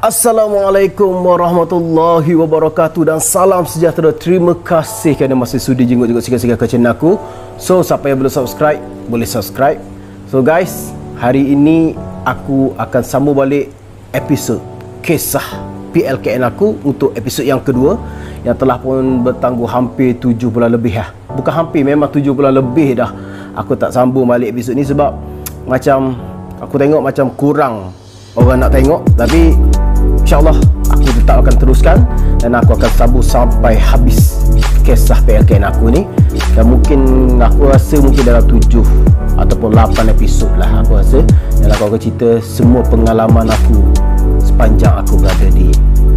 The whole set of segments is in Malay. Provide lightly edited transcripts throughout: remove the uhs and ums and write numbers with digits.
Assalamualaikum warahmatullahi wabarakatuh dan salam sejahtera. Terima kasih kerana masih sudi jenguk sikit-sikit ke channel aku. So, siapa yang belum subscribe, boleh subscribe. So guys, hari ini aku akan sambung balik episod kisah PLKN aku untuk episod yang kedua yang telah pun bertangguh hampir 7 bulan lebih lah. Bukan hampir, memang 7 bulan lebih dah aku tak sambung balik episod ni sebab macam aku tengok macam kurang orang nak tengok, tapi InsyaAllah aku tetap akan teruskan dan aku akan sambung sampai habis kisah PLKN aku ni. Dan mungkin aku rasa mungkin dalam 7 ataupun 8 episod lah aku rasa. Dan aku akan cerita semua pengalaman aku sepanjang aku berada di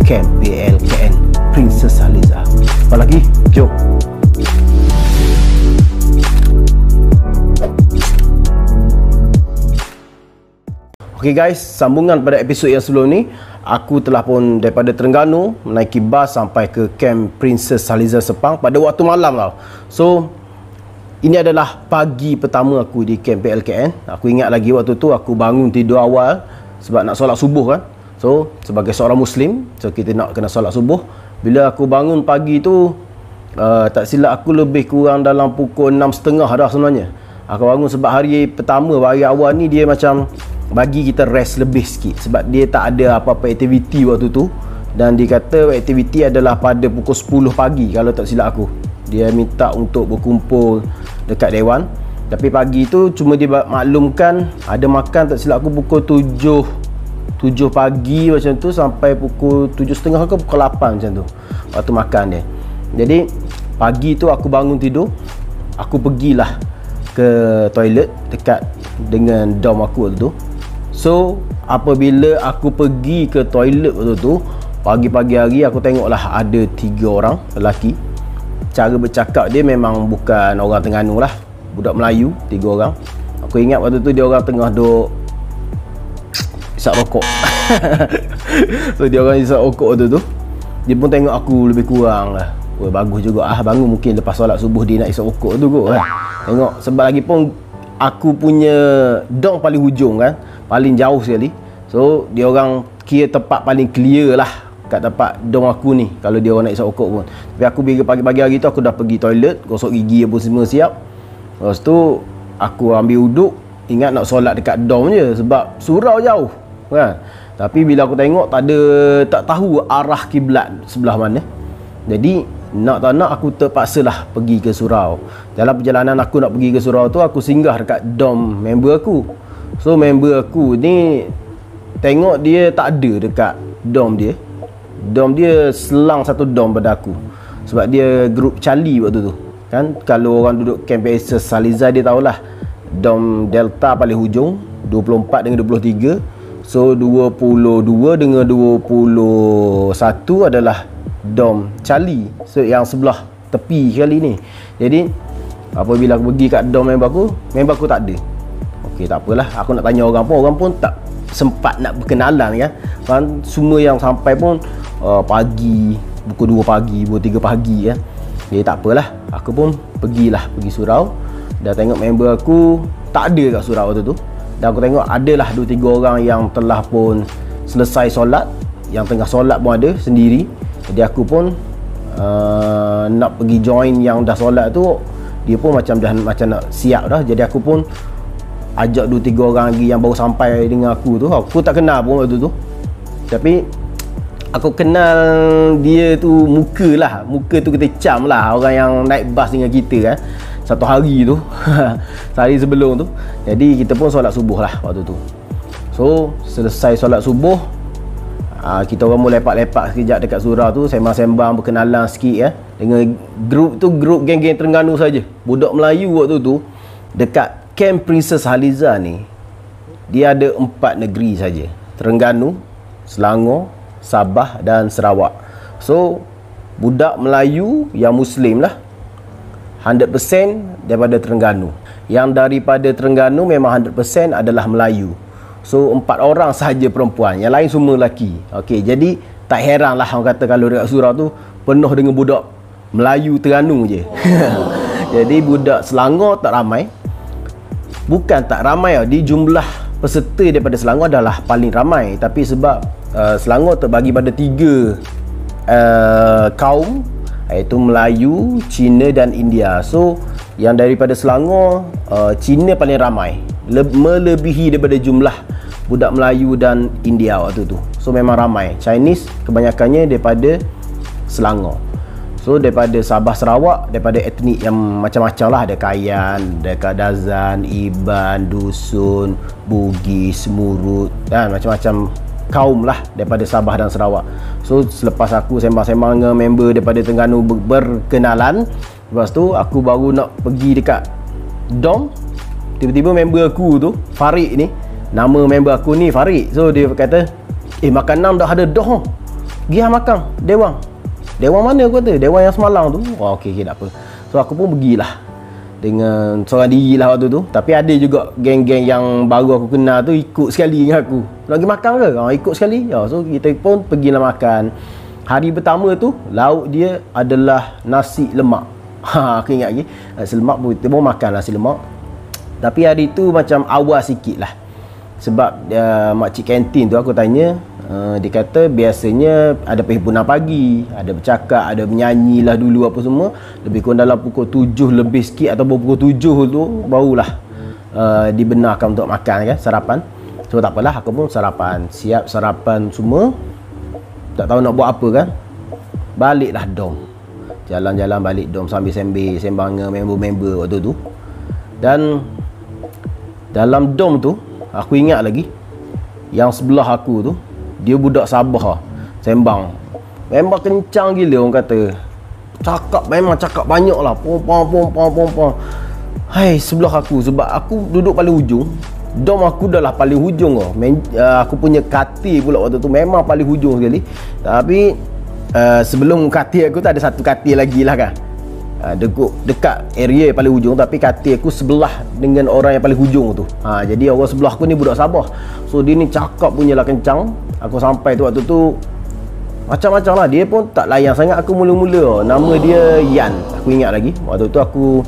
camp PLKN Princess Haliza. Apa lagi? Jom. Okay guys, sambungan pada episod yang sebelum ni, aku telah pun daripada Terengganu menaiki bas sampai ke camp Princess Haliza Sepang pada waktu malam tau. So ini adalah pagi pertama aku di camp PLKN. Aku ingat lagi waktu tu aku bangun tidur awal sebab nak solat subuh kan. So sebagai seorang Muslim, so kita nak kena solat subuh. Bila aku bangun pagi tu, tak silap aku lebih kurang dalam pukul 6.30 dah sebenarnya. Aku bangun sebab hari pertama, hari awal ni dia macam bagi kita rest lebih sikit sebab dia tak ada apa-apa aktiviti waktu tu. Dan dia kata aktiviti adalah pada pukul 10 pagi kalau tak silap aku. Dia minta untuk berkumpul dekat dewan. Tapi pagi tu cuma dia maklumkan ada makan, tak silap aku pukul 7 pagi macam tu sampai pukul 7.30 ke pukul 8 macam tu waktu makan dia. Jadi pagi tu aku bangun tidur, aku pergilah ke toilet dekat dengan dom aku waktu tu. So apabila aku pergi ke toilet waktu tu, pagi-pagi hari aku tengoklah ada 3 orang lelaki. Cara bercakap dia memang bukan orang Terengganu lah, budak Melayu, 3 orang. Aku ingat waktu tu dia orang tengah duk isap rokok. So dia orang isap rokok waktu tu. Dia pun tengok aku lebih kurang lah, weh bagus juga bangun mungkin lepas solat subuh dia nak isap rokok tu kot kan. Tengok sebab lagi pun aku punya dom paling hujung kan, paling jauh sekali. So dia orang kira tempat paling clear lah kat tempat dom aku ni kalau dia orang nak isap rokok pun. Tapi aku bila pagi-pagi hari tu aku dah pergi toilet, gosok gigi apa semua siap. Lepas tu aku ambil uduk, ingat nak solat dekat dom je sebab surau jauh kan. Tapi bila aku tengok tak tahu arah kiblat sebelah mana. Jadi nak tak nak aku terpaksalah pergi ke surau. Dalam perjalanan aku nak pergi ke surau tu, aku singgah dekat dom member aku. So member aku ni tengok dia tak ada dekat dom dia. Dom dia selang satu dom pada aku. Sebab dia grup Charlie waktu tu kan. Kalau orang duduk camp Princess Haliza dia tahulah dom Delta paling hujung 24 dengan 23. So 22 dengan 21 adalah dom Charlie, so yang sebelah tepi kali ni. Jadi apabila aku pergi kat dom member aku tak ada. Okey, tak apalah, aku nak tanya orang pun tak sempat nak berkenalan kan. Semua yang sampai pun pagi, pukul 2 pagi, pukul 3 pagi kan. Jadi tak apalah, aku pun pergi surau. Dah tengok member aku tak ada kat surau waktu tu. Dan aku tengok adalah 2-3 orang yang telah pun selesai solat, yang tengah solat pun ada sendiri. Jadi aku pun nak pergi join yang dah solat tu. Dia pun macam nak siap dah. Jadi aku pun ajak 2-3 orang lagi yang baru sampai dengan aku tu. Aku tak kenal pun waktu tu, tapi aku kenal dia tu muka tu kita cam lah, orang yang naik bas dengan kita kan satu hari tu. Sehari sebelum tu. Jadi kita pun solat subuh lah waktu tu. So selesai solat subuh, kita orang mula lepak-lepak sekejap dekat surau tu, sembang-sembang, berkenalan sikit dengan grup tu, grup geng-geng Terengganu saja. Budak Melayu waktu tu dekat camp Princess Haliza ni, dia ada 4 negeri saja: Terengganu, Selangor, Sabah dan Sarawak. So budak Melayu yang Muslim lah 100% daripada Terengganu. Yang daripada Terengganu memang 100% adalah Melayu. So 4 orang sahaja perempuan, yang lain semua lelaki. Okey, jadi tak heran lah orang kata kalau dekat surau tu penuh dengan budak Melayu Terengganu je. Jadi budak Selangor tak ramai. Bukan tak ramai, di jumlah peserta daripada Selangor adalah paling ramai, tapi sebab Selangor terbagi pada 3 kaum, iaitu Melayu, Cina dan India. So yang daripada Selangor, Cina paling ramai, melebihi daripada jumlah budak Melayu dan India waktu tu. So memang ramai. Chinese kebanyakannya daripada Selangor. So daripada Sabah Sarawak, daripada etnik yang macam-macam lah, ada Kayan, ada Kadazan, Iban, Dusun, Bugis, Murut dan macam-macam kaum lah daripada Sabah dan Sarawak. So selepas aku sembang-sembang dengan member daripada Terengganu berkenalan, lepas tu aku baru nak pergi dekat dom, tiba-tiba member aku tu, Farid ni, nama member aku ni Farid. So dia kata, makan dah ada dom, pergi makan Dewang. Dewang mana aku kata? Dewang yang semalam tu. Oh okey, tak apa. So aku pun pergilah dengan seorang diri lah waktu tu. Tapi ada juga geng-geng yang baru aku kenal tu ikut sekali dengan aku. Nak pergi makan ke? Ikut sekali. So kita pun pergilah makan. Hari pertama tu lauk dia adalah nasi lemak. Aku ingat lagi. Nasi lemak pun kita pun makan nasi lemak. Tapi hari tu macam awal sikit lah. Sebab makcik kantin tu aku tanya, dia kata biasanya ada perhimpunan pagi, ada bercakap, ada menyanyi lah dulu apa semua. Lebih kurang dalam pukul 7 lebih sikit atau pukul 7 tu barulah dibenarkan untuk makan kan, sarapan. So tak apalah, aku pun sarapan. Siap sarapan semua, tak tahu nak buat apa kan. Baliklah dom. Jalan-jalan balik dom sambil sembang dengan member-member waktu tu. Dan dalam dom tu aku ingat lagi, yang sebelah aku tu dia budak Sabah, sembang memang kencang gila orang kata. Memang cakap banyak lah, pom. Hai, sebelah aku, sebab aku duduk paling hujung. Dom aku dah lah paling hujung tau. Aku punya katil pula waktu tu memang paling hujung sekali. Tapi sebelum katil aku tu ada satu katil lagi lah kan, dekat area yang paling hujung. Tapi katil aku sebelah dengan orang yang paling hujung tu. Jadi orang sebelah aku ni budak Sabah. So dia ni cakap punyalah kencang. Aku sampai tu waktu tu macam-macam lah. Dia pun tak layan sangat aku mula-mula. Nama dia Yan, aku ingat lagi. Waktu tu aku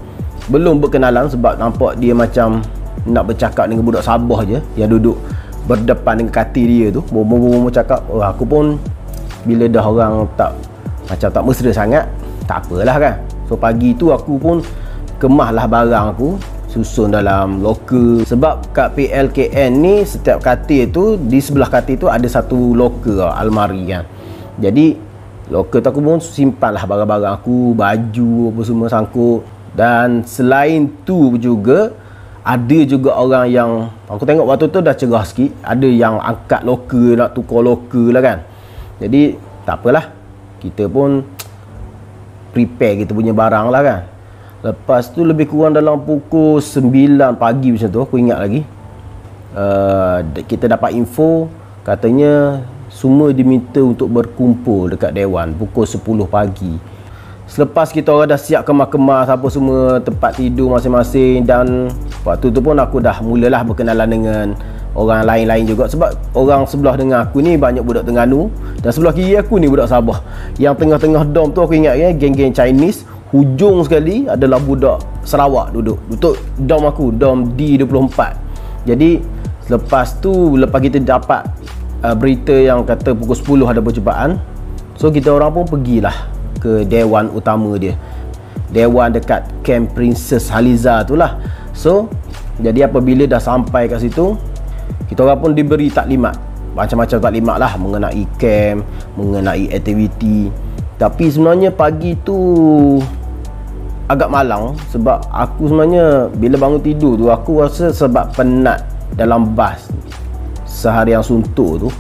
belum berkenalan sebab nampak dia macam nak bercakap dengan budak Sabah je yang duduk berdepan dengan katil dia tu. Bomo cakap. Aku pun bila dah orang macam tak mesra sangat, tak apalah kan. So pagi tu aku pun kemahlah barang aku, susun dalam loker. Sebab kat PLKN ni setiap katil tu, di sebelah katil tu ada satu loker, almari kan. Jadi loker tu aku pun simpanlah barang-barang aku, baju apa semua sangkut. Dan selain tu juga ada juga orang yang aku tengok waktu tu dah cerah sikit, ada yang angkat loker, nak tukar loker lah kan. Jadi tak apalah, kita pun prepare kita punya barang lah kan. Lepas tu lebih kurang dalam pukul 9 pagi macam tu, aku ingat lagi, kita dapat info katanya semua diminta untuk berkumpul dekat Dewan pukul 10 pagi. Selepas kita orang dah siap kemas-kemas apa semua, tempat tidur masing-masing. Dan waktu tu pun aku dah mulalah berkenalan dengan orang lain-lain juga. Sebab orang sebelah dengan aku ni banyak budak Terengganu, dan sebelah kiri aku ni budak Sabah. Yang tengah-tengah dom tu aku ingat ya, geng-geng Chinese. Hujung sekali adalah budak Sarawak duduk dom aku, dom D24. Jadi lepas tu, lepas kita dapat berita yang kata pukul 10 ada perjumpaan, so kita orang pun pergilah ke Dewan utama dia, Dewan dekat Camp Princess Haliza tu lah. So jadi apabila dah sampai kat situ, kita orang pun diberi taklimat, macam-macam taklimat lah mengenai camp, mengenai aktiviti. Tapi sebenarnya pagi tu agak malang, sebab aku sebenarnya bila bangun tidur tu aku rasa sebab penat dalam bas seharian suntuk tu.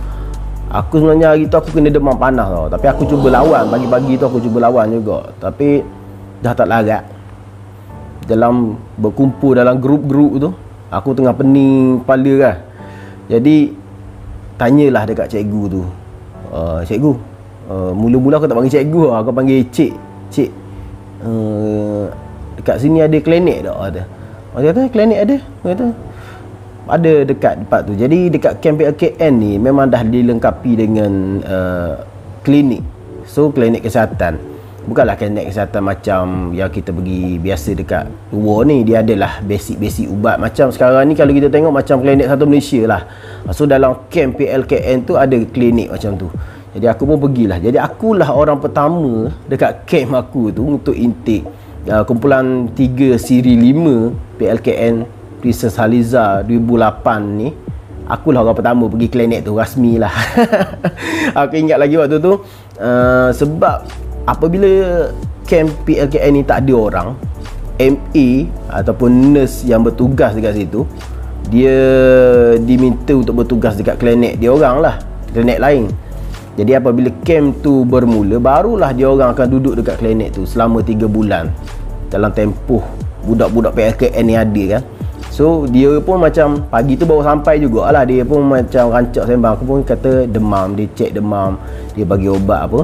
Aku sebenarnya hari tu aku kena demam panas tau. Tapi aku cuba lawan, pagi-pagi tu aku cuba lawan juga. Tapi dah tak larat. Dalam berkumpul dalam grup-grup tu, aku tengah pening kepala kan. Jadi tanyalah dekat cikgu tu, cikgu, mula-mula aku tak panggil cikgu, aku panggil cik. Dekat sini ada klinik tak? Dia kata klinik ada. Dia kata ada dekat tempat tu. Jadi dekat kamp PLKN ni memang dah dilengkapi dengan klinik. So klinik kesihatan. bukanlah klinik kesihatan macam yang kita pergi biasa dekat luar ni. Dia adalah basic ubat. Macam sekarang ni kalau kita tengok macam klinik satu Malaysia lah. So dalam camp PLKN tu ada klinik macam tu. Jadi aku pun pergilah. Jadi akulah orang pertama dekat camp aku tu untuk intake kumpulan 3 siri 5 PLKN Princess Haliza 2008 ni. Akulah orang pertama pergi klinik tu, rasmi lah. Aku ingat lagi waktu tu sebab apabila camp PLKN ni tak ada orang, MA ataupun nurse yang bertugas dekat situ, dia diminta untuk bertugas dekat klinik dia orang lah, klinik lain. Jadi apabila camp tu bermula, barulah dia orang akan duduk dekat klinik tu selama 3 bulan dalam tempoh budak-budak PLKN ni ada kan. So dia pun macam pagi tu baru sampai jugalah, dia pun macam rancak sembang. Aku pun kata demam, dia cek demam, dia bagi ubat apa.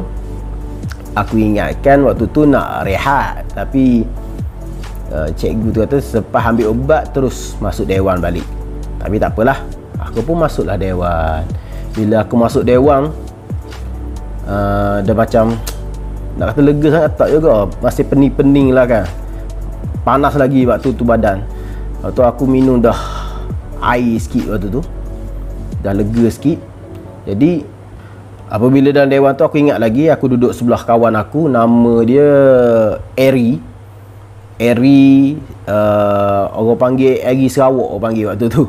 Aku ingatkan waktu tu nak rehat, tapi cikgu tu kata selepas ambil ubat terus masuk dewan balik. Tapi tak apalah, aku pun masuklah dewan. Bila aku masuk dewan, dah macam nak kata lega sangat tak juga, masih pening-pening lah kan, panas lagi waktu tu badan. Waktu aku minum dah air sikit waktu tu, dah lega sikit. Jadi apabila dalam dewan tu aku ingat lagi, aku duduk sebelah kawan aku, nama dia Eri. Orang panggil Eri Sarawak, orang panggil waktu tu.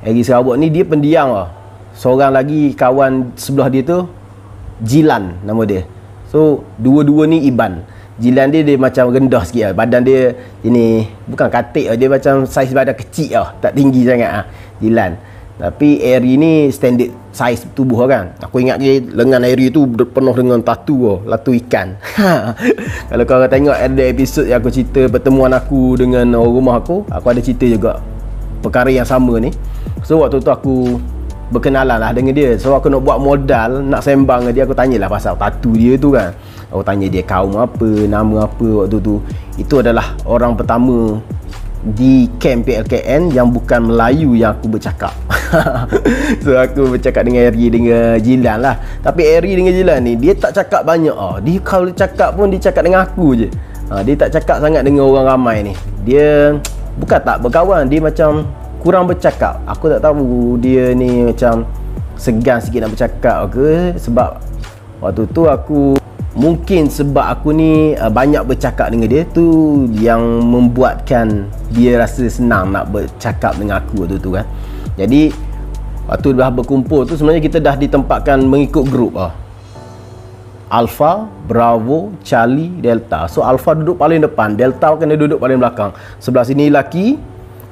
Eri Sarawak ni dia pendiam lah. Seorang lagi kawan sebelah dia tu Jilan nama dia. So dua-dua ni Iban. Jilan dia macam rendah sikit lah. Badan dia ini bukan katik lah, dia macam saiz badan kecil lah, tak tinggi sangat lah Jilan. Tapi Eri ni standard saiz tubuh kan. Aku ingat dia lengan Eri tu penuh dengan tatu ikan. Kalau kau tengok ada episod yang aku cerita pertemuan aku dengan orang rumah aku ada cerita juga perkara yang sama ni. So waktu tu aku berkenalan lah dengan dia. So aku nak buat modal, nak sembang dengan dia, aku tanyalah pasal tatu dia tu kan. Aku tanya dia kaum apa, nama apa waktu tu. Itu adalah orang pertama di camp PLKN yang bukan Melayu yang aku bercakap. So aku bercakap dengan Eri dengan Jilan lah. Tapi Eri dengan Jilan ni dia tak cakap banyak Dia kalau cakap pun dia cakap dengan aku je. Dia tak cakap sangat dengan orang ramai ni. Dia bukan tak berkawan, dia macam kurang bercakap. Aku tak tahu dia ni macam segan sikit nak bercakap ke, sebab waktu tu aku mungkin sebab aku ni banyak bercakap dengan dia tu yang membuatkan dia rasa senang nak bercakap dengan aku waktu tu kan. Jadi waktu dah berkumpul tu sebenarnya kita dah ditempatkan mengikut grup Alpha, Bravo, Charlie, Delta. So Alpha duduk paling depan, Delta kena duduk paling belakang. Sebelah sini lelaki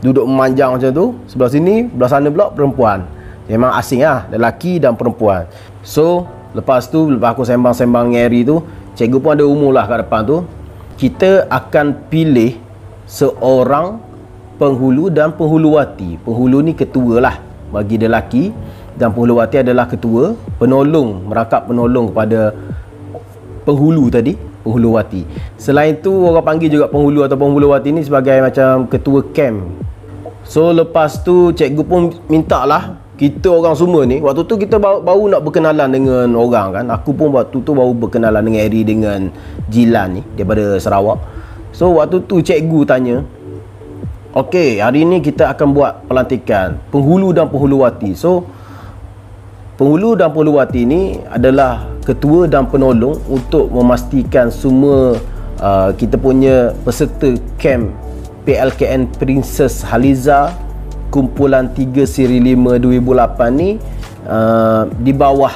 duduk memanjang macam tu, sebelah sini, belah sana pula perempuan. Memang asing lah, lelaki dan perempuan. So lepas aku sembang-sembang dengan Eri tu, cikgu pun ada umur lah kat depan tu. Kita akan pilih seorang penghulu dan penghuluwati. Penghulu ni ketua lah bagi lelaki, dan penghuluwati adalah ketua, penolong, merangkap penolong kepada penghulu tadi, penghuluwati. Selain tu orang panggil juga penghulu atau penghuluwati ni sebagai macam ketua camp. So lepas tu cikgu pun minta lah kita orang semua ni, waktu tu kita baru nak berkenalan dengan orang kan. Aku pun waktu tu baru berkenalan dengan Eri dengan Jilan ni daripada Sarawak. So waktu tu cikgu tanya, okey, hari ni kita akan buat pelantikan penghulu dan penghuluwati. So penghulu dan penghuluwati ni adalah ketua dan penolong untuk memastikan semua kita punya peserta camp PLKN Princess Haliza kumpulan 3 siri 5 2008 ni di bawah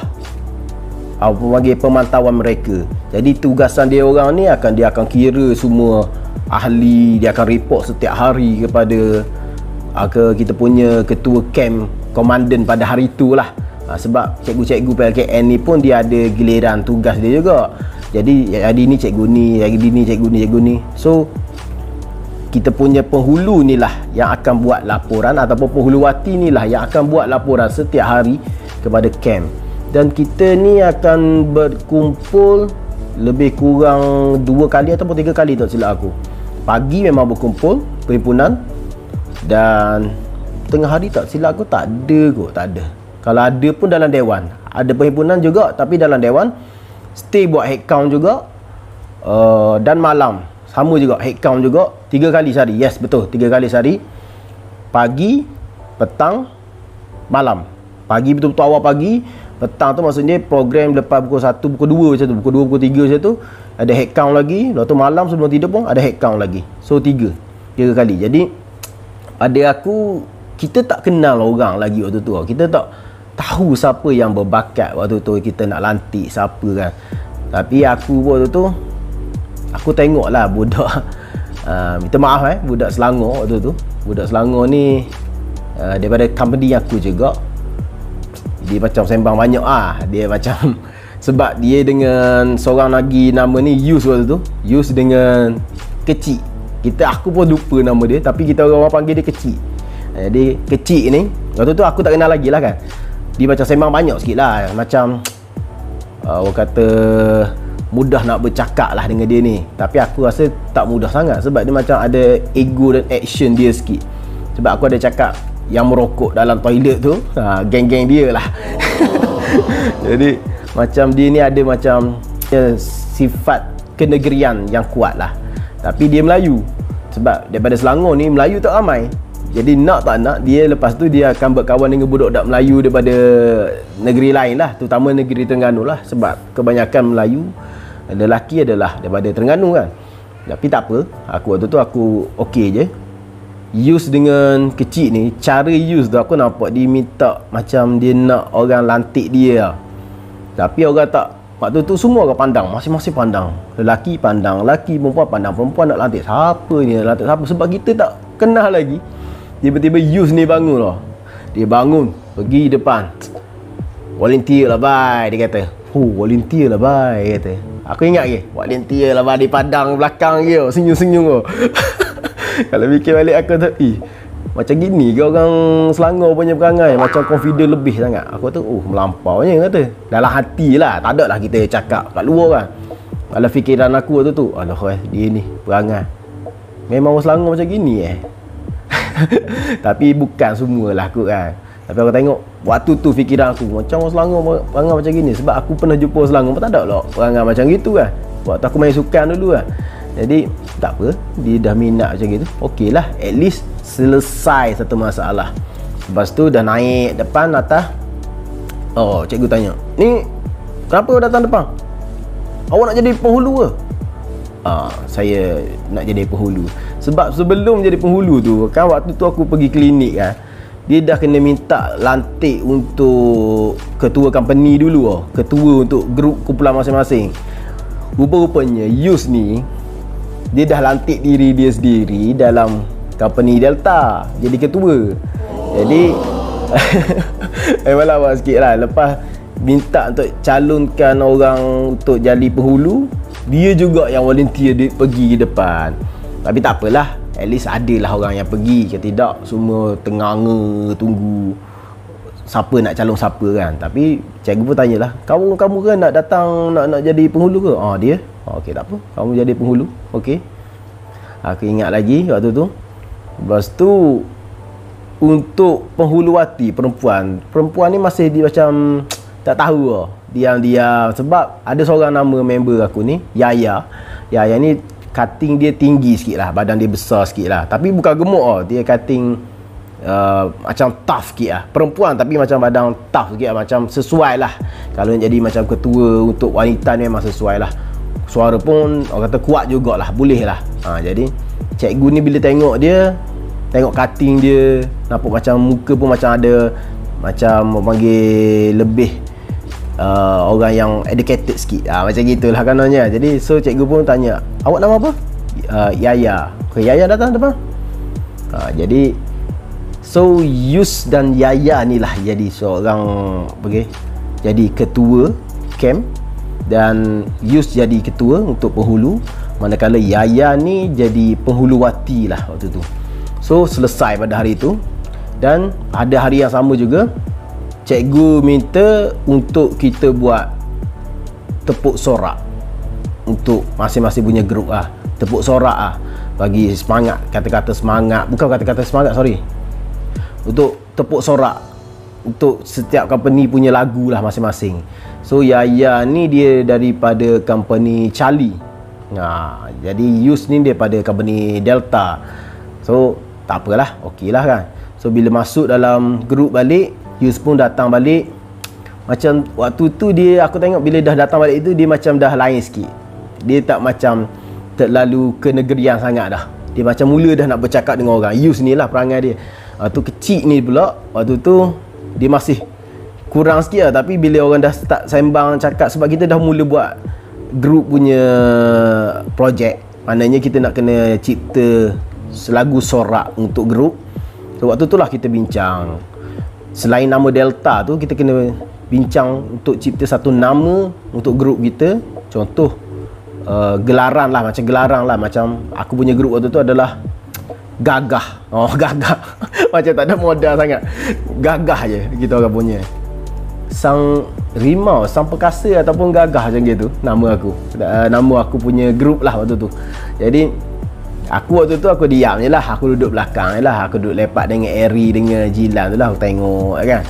pemantauan mereka. Jadi tugasan dia orang ni dia akan kira semua ahli, dia akan report setiap hari kepada kita punya ketua camp, komandan pada hari tu lah. Sebab cikgu-cikgu PLKN ni pun dia ada giliran tugas dia juga. Jadi hari ni cikgu ni, hari ni cikgu ni, cikgu ni. So kita punya penghulu ni lah yang akan buat laporan, ataupun penghuluwati ni lah yang akan buat laporan setiap hari kepada camp. Dan kita ni akan berkumpul lebih kurang 2 kali ataupun 3 kali tak silap aku. Pagi memang berkumpul perhimpunan, dan tengah hari tak silap aku tak ada kot, tak ada. Kalau ada pun dalam dewan. Ada perhimpunan juga, tapi dalam dewan stay buat head count juga. dan malam sama juga, headcount juga 3 kali sehari. Yes, betul, 3 kali sehari. Pagi, petang, malam. Pagi betul-betul awal pagi, petang tu maksudnya program lepas pukul 1, pukul 2 macam tu, pukul 2, pukul 3 macam tu ada headcount lagi. Lepas tu malam sebelum tidur pun ada headcount lagi. So 3 kali. Jadi pada aku, kita tak kenal orang lagi waktu tu. Kita tak tahu siapa yang berbakat waktu tu kita nak lantik siapa kan. Tapi aku waktu tu, aku tengok lah budak minta maaf budak Selangor waktu tu. Budak Selangor ni daripada company aku juga. Dia macam sembang banyak dia macam sebab dia dengan seorang lagi nama ni Yus waktu tu. Yus dengan kecil. Aku pun lupa nama dia, tapi kita orang panggil dia kecil. Jadi kecil ni waktu tu aku tak kenal lagi lah kan. Dia macam sembang banyak sikit lah. Macam orang kata mudah nak bercakap lah dengan dia ni. Tapi aku rasa tak mudah sangat, sebab dia macam ada ego dan action dia sikit. Sebab aku ada cakap yang merokok dalam toilet tu, geng-geng dia lah. Jadi macam dia ni ada macam sifat kenegerian yang kuat lah. Tapi dia Melayu. Sebab daripada Selangor ni Melayu tak ramai. Jadi nak tak nak, dia lepas tu dia akan berkawan dengan budak-budak Melayu daripada negeri lain lah, terutama negeri Terengganu lah. Sebab kebanyakan Melayu lelaki adalah daripada Terengganu kan. Tapi tak apa, aku waktu tu aku okey je. Use dengan kecil ni, cara use tu aku nampak dia minta macam dia nak orang lantik dia lah. Tapi orang tak, waktu tu semua orang pandang, masing-masing pandang. Lelaki pandang lelaki, perempuan pandang perempuan, nak lantik siapa ni, nak lantik siapa. Sebab kita tak kenal lagi. Tiba-tiba Yus ni bangun lah. Dia bangun, pergi depan. Volunteer lah bye, dia kata. Volunteer lah bye, dia kata. Aku ingat ke, volunteer lah bye, di padang belakang dia, senyum-senyum tu. Kalau fikir balik aku tu, macam gini ke orang Selangor punya perangai, macam confident lebih sangat. Aku tu, melampaunya kata. Dalam hati lah, tak ada lah kita cakap kat luar kan. Kalau fikiran aku tu, alah dia ni perangai memang orang Selangor macam gini Tapi bukan semualah kot kan. Tapi aku tengok waktu tu fikiran aku macam orang Selangor perangai macam gini. Sebab aku pernah jumpa orang Selangor pun tak ada lah perangai macam gitu kan. Waktu aku main sukan dulu kan. Jadi tak apa, dia dah minat macam gitu, okey lah, at least selesai satu masalah. Lepas tu dah naik depan atas. Cikgu tanya, ni kenapa datang depan? Awak nak jadi penghulu ke? Saya nak jadi penghulu. Sebab sebelum jadi penghulu tu kan, waktu tu aku pergi klinik kan, dia dah kena minta lantik untuk ketua company dulu ketua untuk grup kumpulan masing-masing. Rupa-rupanya Yus ni, dia dah lantik diri dia sendiri dalam company Delta jadi ketua. Jadi malah sikit lah. Lepas minta untuk calonkan orang untuk jadi penghulu, dia juga yang volunteer dia pergi ke depan. Tapi tak apalah, at least adalah orang yang pergi. Ke tidak, semua tenganga tunggu siapa nak calon siapa kan. Tapi cikgu pun tanyalah, kamu kan nak datang nak jadi penghulu ke? Dia okey, tak apa, kamu jadi penghulu. Okey, aku ingat lagi waktu tu. Lepas tu untuk penghuluwati perempuan ni masih dia macam tak tahu diam-diam. Sebab ada seorang nama member aku ni, Yaya ni cutting dia tinggi sikit lah, badan dia besar sikit lah, tapi bukan gemuk dia cutting macam tough sikit lah, perempuan tapi macam badan tough sikit lah, macam sesuai lah kalau jadi macam ketua untuk wanita ni, memang sesuai lah. Suara pun orang kata kuat jugalah, boleh lah. Jadi cikgu ni bila tengok dia, tengok cutting dia, nampak macam muka pun macam ada, macam panggil lebih orang yang educated sikit, macam gitulah kanonnya. Jadi so cikgu pun tanya, awak nama apa? Yaya. Okay, Yaya datang depan. Jadi so Yus dan Yaya ni lah jadi seorang jadi ketua camp, dan Yus jadi ketua untuk penghulu, manakala Yaya ni jadi penghuluwati lah waktu tu. So selesai pada hari tu. Dan pada hari yang sama juga, cikgu minta untuk kita buat tepuk sorak untuk masing-masing punya grup tepuk sorak bagi semangat, kata-kata semangat, bukan kata-kata semangat, sorry, untuk tepuk sorak untuk setiap company punya lagu lah masing-masing. So Yaya ni dia daripada company Charlie Jadi use ni daripada company Delta. So tak apalah, okey lah kan. So bila masuk dalam group balik, Yus pun datang balik. Macam waktu tu dia, aku tengok bila dah datang balik tu, dia macam dah lain sikit. Dia tak macam terlalu kenegerian sangat dah. Dia macam mula dah nak bercakap dengan orang. Yus ni lah perangai dia. Tu kecil ni pula, waktu tu dia masih kurang sikit lah. Tapi bila orang dah start sembang cakap, sebab kita dah mula buat group punya projek, maknanya kita nak kena cipta lagu sorak untuk group. So waktu tu lah kita bincang, selain nama Delta tu, kita kena bincang untuk cipta satu nama untuk group kita. Contoh gelaran lah, macam gelaran lah. Macam aku punya group waktu tu adalah Gagah. Gagah macam tak ada modal sangat, Gagah je kita orang punya. Sang Rimau, Sang Perkasa ataupun Gagah macam gitu nama aku. Nama aku punya group lah waktu tu. Jadi aku waktu tu aku diam je lah. Aku duduk belakang je lah. Aku duduk lepak dengan Eri, dengan Jilan tu lah. Aku tengok kan.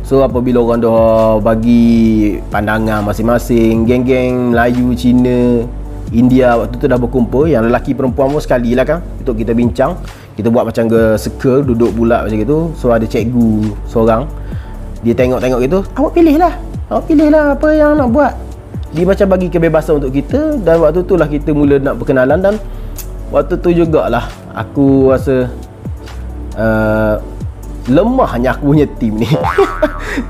So apabila orang dah bagi pandangan masing-masing, geng-geng Melayu, Cina, India waktu tu dah berkumpul. Yang lelaki perempuan pun sekali lah kan, untuk kita bincang. Kita buat macam ke circle, duduk bulat macam gitu. So ada cikgu seorang, dia tengok-tengok gitu, awak pilih lah apa yang nak buat. Dia macam bagi kebebasan untuk kita. Dan waktu tu lah kita mula nak berkenalan. Dan waktu tu jugalah aku rasa lemahnya aku punya team ni.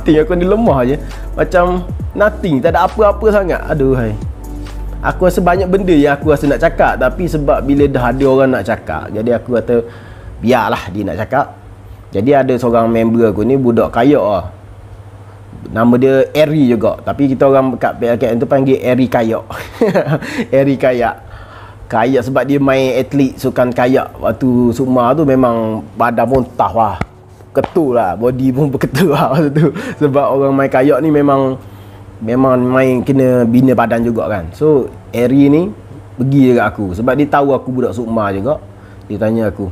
Team aku ni lemah je, macam nothing, tak ada apa-apa sangat. Aduhai, aku rasa banyak benda yang aku rasa nak cakap, tapi sebab bila dah ada orang nak cakap, jadi aku kata biarlah dia nak cakap. Jadi ada seorang member aku ni, budak kayak lah. Nama dia Eri juga, tapi kita orang kat PLKM tu panggil Eri Kayak. Eri Kayak sebab dia main atlet sukan kayak. Waktu Sukma tu memang badan pun tough lah, ketul lah, body pun berketul lah waktu tu. Sebab orang main kayak ni memang main kena bina badan juga kan. So Eri ni pergi dekat aku, sebab dia tahu aku budak Sukma juga. Dia tanya aku,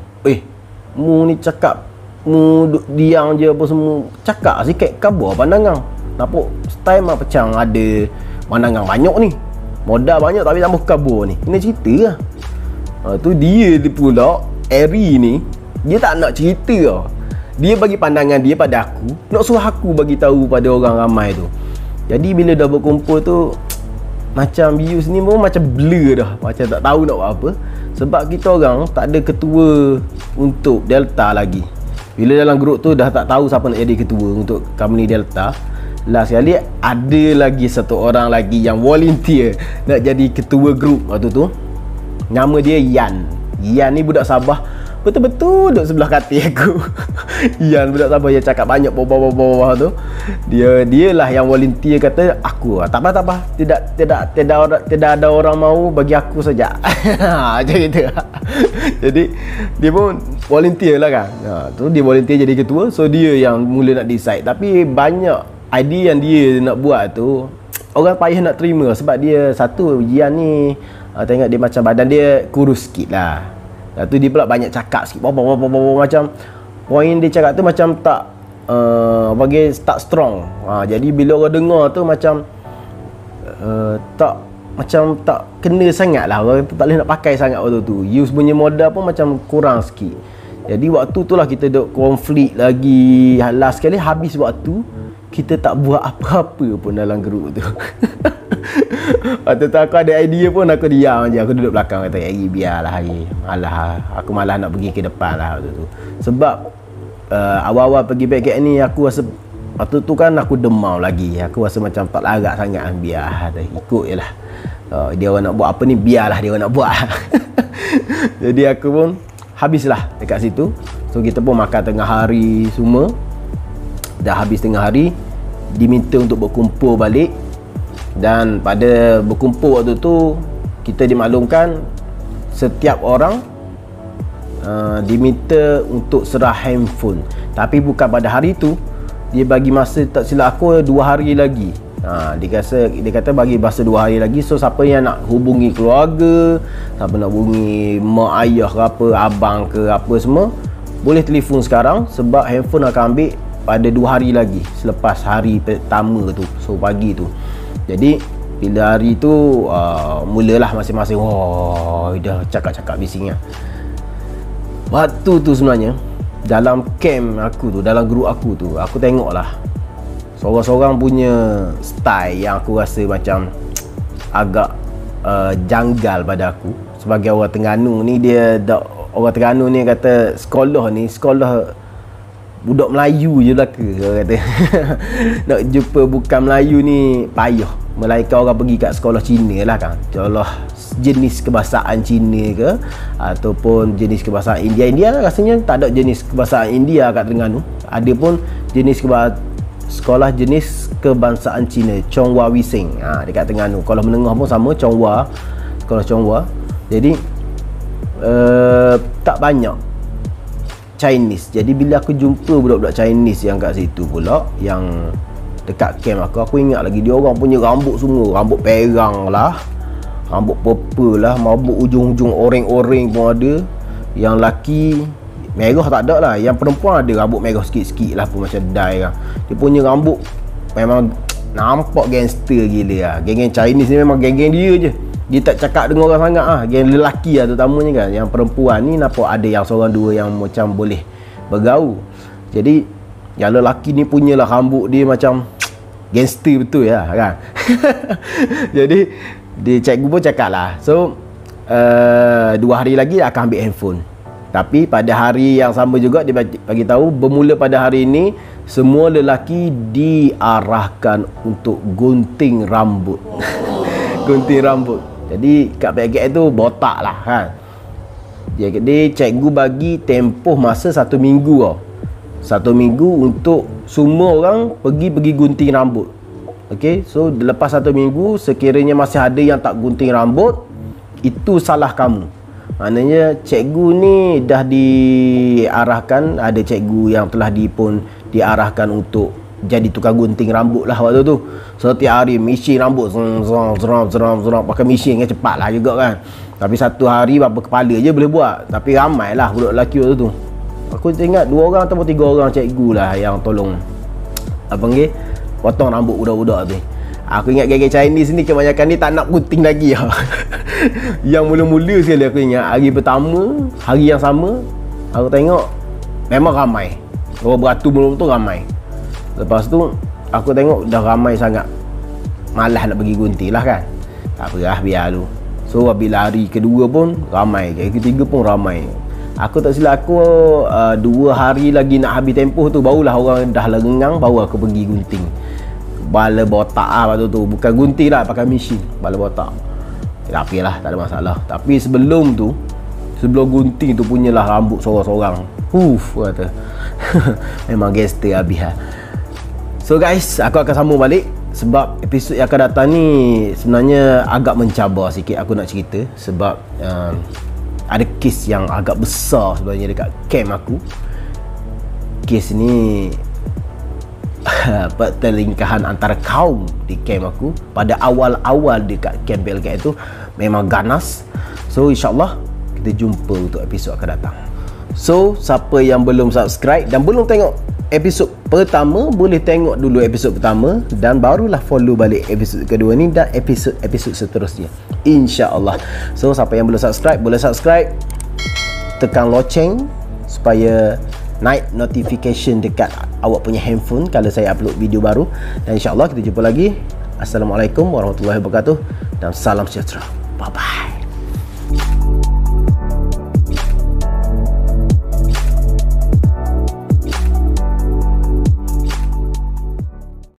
mu ni cakap, mu diam je apa semua, cakap sikit khabar pandangan. Nampak style mah pecang, ada pandangan banyak ni, modal banyak tapi tak mau kabur ni, kena cerita lah. Tu dia pula, Eri ni, dia tak nak cerita lah. Dia bagi pandangan dia pada aku, nak suruh aku bagi tahu pada orang ramai tu. Jadi bila dah berkumpul tu, macam Bius ni pun macam blur dah, macam tak tahu nak buat apa. Sebab kita orang tak ada ketua untuk Delta lagi. Bila dalam grup tu dah tak tahu siapa nak jadi ketua untuk company Delta, last sekali ada lagi satu orang lagi yang volunteer nak jadi ketua grup waktu tu. Nama dia Yan. Yan ni budak Sabah, betul-betul duduk sebelah katil aku. Yan budak Sabah yang cakap banyak bawah-bawah tu. Dia lah yang volunteer, kata aku tak apa, tidak ada orang mau, bagi aku saja. Macam gitu. Jadi dia pun volunteer lah kan. Tu dia volunteer jadi ketua. So dia yang mula nak decide. Tapi banyak idea yang dia nak buat tu orang payah nak terima. Sebab dia satu, Yan ni tengok dia macam badan dia kurus sikit lah. Lepas tu dia pula banyak cakap sikit, macam point dia cakap tu macam tak bagi tak strong. Jadi bila orang dengar tu macam tak kena sangat lah. Orang tu tak boleh nak pakai sangat waktu tu. Use punya modal pun macam kurang sikit. Jadi waktu tu lah kita duk konflik lagi. Last sekali habis waktu, kita tak buat apa-apa pun dalam grup tu. Waktu tu aku ada idea pun, aku diam je. Aku duduk belakang, kata biarlah hari. Aku malah nak pergi ke depan lah waktu tu. Sebab awal-awal pergi back ni, aku rasa waktu tu kan aku demam lagi. Aku rasa macam tak larat sangat. Biar ikut je lah. Dia orang nak buat apa ni, biarlah dia orang nak buat. Jadi aku pun habislah dekat situ. So kita pun makan tengah hari semua. Dah habis tengah hari, diminta untuk berkumpul balik. Dan pada berkumpul waktu tu, kita dimaklumkan setiap orang diminta untuk serah handphone. Tapi bukan pada hari tu, dia bagi masa, tak silap aku, 2 hari lagi. Dia kata bagi masa 2 hari lagi. So siapa yang nak hubungi keluarga, siapa nak hubungi mak ayah ke apa, abang ke apa semua, boleh telefon sekarang. Sebab handphone akan ambil pada 2 hari lagi selepas hari pertama tu. So pagi tu. Jadi Bila hari tu mulalah masing-masing dah cakap-cakap bisingnya. Waktu tu sebenarnya dalam camp aku tu, dalam grup aku tu, aku tengok lah seorang-seorang punya style yang aku rasa macam agak janggal pada aku. Sebagai orang Terengganu ni, orang Terengganu ni kata sekolah budak Melayu je lah ke, orang kata. Nak jumpa bukan Melayu ni payah, melainkan orang pergi kat sekolah Cina lah kan. Contoh jenis kebahasaan Cina ke ataupun jenis kebahasaan India rasanya tak ada jenis kebahasaan India kat Terengganu. Ada pun jenis sekolah jenis kebangsaan Cina, Chonghua Wising dekat Terengganu. Kalau menengah pun sama, Chonghua, sekolah Chonghua. Jadi tak banyak Chinese. Jadi bila aku jumpa budak-budak Chinese yang kat situ pula, yang dekat camp aku ingat lagi dia orang punya rambut semua, rambut perang lah, rambut purple lah, rambut ujung-ujung oreng-oreng pun ada. Yang laki merah tak ada lah, yang perempuan ada rambut merah sikit-sikit lah pun, macam dye lah. Dia punya rambut memang nampak gangster gila lah. Geng-geng Chinese ni memang geng-geng dia je. Dia tak cakap dengan orang sangat geng lelaki lah terutamanya kan. Yang perempuan ni nampak ada yang seorang dua yang macam boleh bergaul. Jadi yang lelaki ni punyalah rambut dia macam gangster betul ya kan. Jadi dia cikgu pun cakap lah, so 2 hari lagi akan ambil handphone. Tapi pada hari yang sama juga dia bagi tahu, bermula pada hari ini semua lelaki diarahkan untuk gunting rambut. Gunting rambut. Jadi kat paket tu botak lah kan. Jadi cikgu bagi tempoh masa 1 minggu 1 minggu untuk semua orang pergi gunting rambut. Okey, so lepas 1 minggu sekiranya masih ada yang tak gunting rambut, itu salah kamu. Maknanya cikgu ni dah diarahkan, ada cikgu yang telah diarahkan untuk jadi tukang gunting rambut lah waktu tu. Setiap hari mesin rambut zeram, pakai mesin kan cepat lah juga kan. Tapi satu hari berapa kepala je boleh buat. Tapi ramai lah budak lelaki waktu tu. Aku ingat 2 orang atau 3 orang cikgu lah yang tolong potong rambut budak-budak tu. Aku ingat geng-geng Chinese ni kebanyakan ni tak nak gunting lagi lah. Yang mula-mula sekali aku ingat hari pertama, hari yang sama, aku tengok memang ramai. Orang beratur betul-betul ramai. Lepas tu aku tengok dah ramai sangat, malas nak pergi gunting lah kan. Tak apa lah, biar dulu. So bila hari kedua pun ramai, hari ketiga pun ramai. Aku tak silap aku 2 hari lagi nak habis tempoh tu, barulah orang dah lengang, baru aku pergi gunting bala botak waktu tu. Bukan gunting lah, pakai mesin bala botak. Tapi lah, tak ada masalah. Tapi sebelum gunting tu punyalah rambut sorang-sorang. Kata memang gangster habis lah. So guys, aku akan sambung balik sebab episod yang akan datang ni sebenarnya agak mencabar sikit aku nak cerita. Sebab ada kes yang agak besar sebenarnya dekat camp aku. Kes ni pertelingkahan antara kaum di camp aku pada awal-awal dekat camp BLK itu memang ganas. So insyaAllah kita jumpa untuk episod akan datang. So siapa yang belum subscribe dan belum tengok episod pertama, boleh tengok dulu episod pertama dan barulah follow balik episod kedua ni dan episod seterusnya, insya-Allah. So siapa yang belum subscribe, boleh subscribe, tekan loceng supaya naik notification dekat awak punya handphone kalau saya upload video baru. Dan insya-Allah kita jumpa lagi. Assalamualaikum warahmatullahi wabarakatuh dan salam sejahtera. Bye bye.